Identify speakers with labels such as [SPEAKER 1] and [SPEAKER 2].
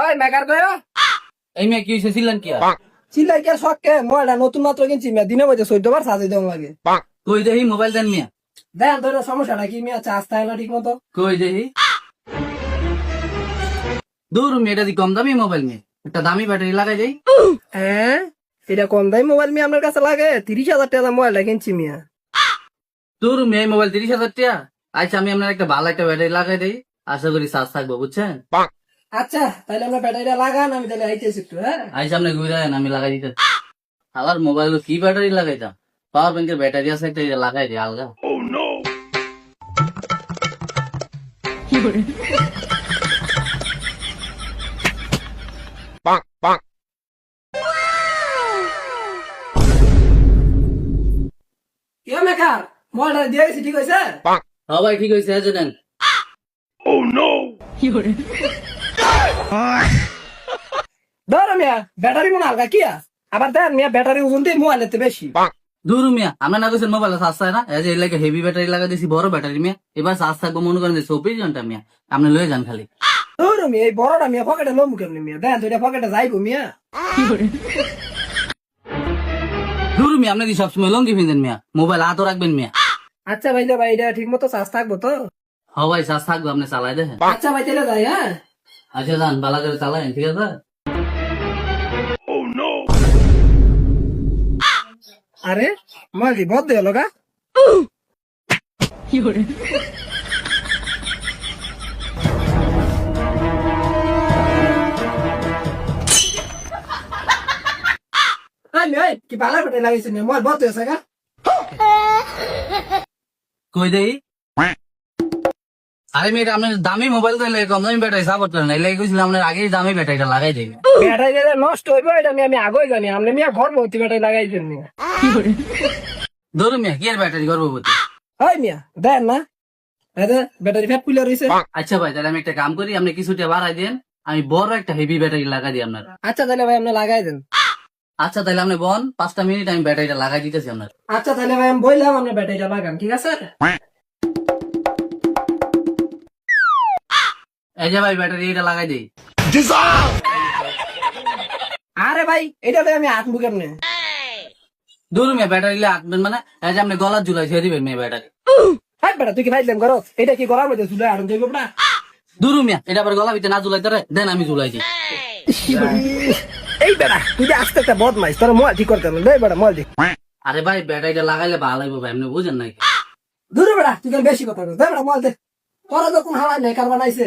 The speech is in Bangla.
[SPEAKER 1] ওই মেকার গയോ
[SPEAKER 2] এই মেয়ে কি হয়েছে ছিলেন কি আর
[SPEAKER 1] চিল্লাই কে শখ কে মোবাইলটা নতুন মাত্র কিনছি মিয়া দিনে মধ্যে 14 বার সাজাই দেওয়া লাগে
[SPEAKER 2] কই দেখি মোবাইল দেন মিয়া
[SPEAKER 1] দেন তোর সমস্যাটা কি মিয়া চার্জ থাকে না ঠিক মতো
[SPEAKER 2] কই দেখি দূর মেয়ে এটা দি কম দামি মোবাইল মেয়ে একটা দামি ব্যাটারি লাগাই যাই
[SPEAKER 1] হ্যাঁ এটা কম দামি মোবাইল মিয়া আপনার কাছে লাগে 30,000 টাকা মোবাইলটা কিনছি মিয়া
[SPEAKER 2] দূর মেয়ে মোবাইল 30,000 টাকা আচ্ছা আমি আপনার একটা ভালো একটা ব্যাটারি লাগাই দেই আশা করি চার্জ থাকবো বুঝছেন
[SPEAKER 1] আচ্ছা তাহলে আমরা ব্যাটারিটা লাগান আমি তাহলে আইতেছি একটু হ্যাঁ
[SPEAKER 2] আচ্ছা আপনি ঘুরে আয়েন আমি লাগাই দিতে আবার মোবাইল কি ব্যাটারি লাগাইতাম পাওয়ার ব্যাংকের ব্যাটারি আছে একটা এটা লাগাই দিই আলগা
[SPEAKER 1] কি মেকার মোবাইলটা দিয়ে গেছি ঠিক হয়েছে
[SPEAKER 2] হ্যাঁ ভাই ঠিক হয়েছে জানেন
[SPEAKER 1] ধরো মিয়া ব্যাটারি মনে হালকা কি আবার দেন মিয়া ব্যাটারি ওজন দিয়ে মোবাইলের তো বেশি
[SPEAKER 2] দূর মিয়া আমরা না কইছেন মোবাইলে চার্জ থাকে না এই যে এলাকা হেভি ব্যাটারি লাগাই দিছি বড় ব্যাটারি মিয়া এবার চার্জ থাকবো মনে করেন যে 24 ঘন্টা মিয়া আপনি লয়ে যান খালি
[SPEAKER 1] ধরো মিয়া এই বড়টা মিয়া পকেটে লমু কেমনি মিয়া দেন তো এটা পকেটে যাইবো মিয়া
[SPEAKER 2] দূর মিয়া আপনি কি সবসময় লঙ্গি পিনেন মিয়া মোবাইল হাতও রাখবেন মিয়া
[SPEAKER 1] আচ্ছা ভাই ভাই এটা ঠিক মতো চার্জ থাকবো তো
[SPEAKER 2] হ্যাঁ ভাই চার্জ থাকবো আপনি চালাই দেখেন
[SPEAKER 1] আচ্ছা ভাই তাহলে যাই হ্যাঁ
[SPEAKER 2] আচ্ছা যান বালা করে চালায়েন ঠিক আছে
[SPEAKER 1] আরে মাঝি বদ দিয়ে লগা কি বালা বেটে লাগিয়েছে মিয়া মোবাইল বদ হয়েছে গা
[SPEAKER 2] কই দেই আরে মেয়ে আপনার দামি মোবাইল তো কম দামি ব্যাটারি সাপোর্ট করেন না এলাকা কইছিলাম আপনার আগেই দামি ব্যাটারিটা লাগাই দেই
[SPEAKER 1] ব্যাটারি নষ্ট হইবো এটা আমি আগেই জানি আপনি মিয়া ঘর ভর্তি ব্যাটারি লাগাইছেন মিয়া
[SPEAKER 2] দূর মিয়া কি আর ব্যাটারি গর্ভবতী
[SPEAKER 1] হয় মিয়া দেন না ব্যাটারি ফ্যাট কুলার হয়েছে
[SPEAKER 2] আচ্ছা ভাই তাহলে আমি একটা কাম করি আপনি কিছুটা বাড়াই দেন আমি বড় একটা হেভি ব্যাটারি লাগাই দিই আপনার
[SPEAKER 1] আচ্ছা তাহলে ভাই আপনি লাগাই দেন
[SPEAKER 2] আচ্ছা তাহলে আপনি বন 5টা মিনিট আমি ব্যাটারিটা লাগাই দিতেছি আপনার
[SPEAKER 1] আচ্ছা তাহলে ভাই আমি বললাম আপনি ব্যাটারিটা লাগান ঠিক আছে
[SPEAKER 2] এই যে ভাই ব্যাটারি এটা লাগাই দিই
[SPEAKER 1] আরে ভাই এটা তো আমি হাত মুখে আপনি
[SPEAKER 2] দূর মিয়া ব্যাটারি আটবেন মানে এই যে আপনি গলার ঝুলাই ছেড়ে দিবেন মেয়ে ব্যাটারি
[SPEAKER 1] হ্যাঁ বেটা তুই কি ভাইলাম করো এটা কি গলার মধ্যে ঝুলে আড়ন যাইব না
[SPEAKER 2] দূর মিয়া এটা আবার গলা ভিতরে না ঝুলাই তারে দেন আমি ঝুলাই দিই
[SPEAKER 1] এই বেটা তুই যে আস্তে একটা বদমাইশ তোর মোবাইল ঠিক করতে হবে বেটা মোবাইল দিক
[SPEAKER 2] আরে ভাই ব্যাটারিটা লাগাইলে ভালো লাগবে ভাই আপনি বুঝেন নাকি
[SPEAKER 1] দূরে বেটা তুই বেশি কথা বল বেটা মোবাইল দে তোরা যখন হাওয়া নেই কার বানাইছে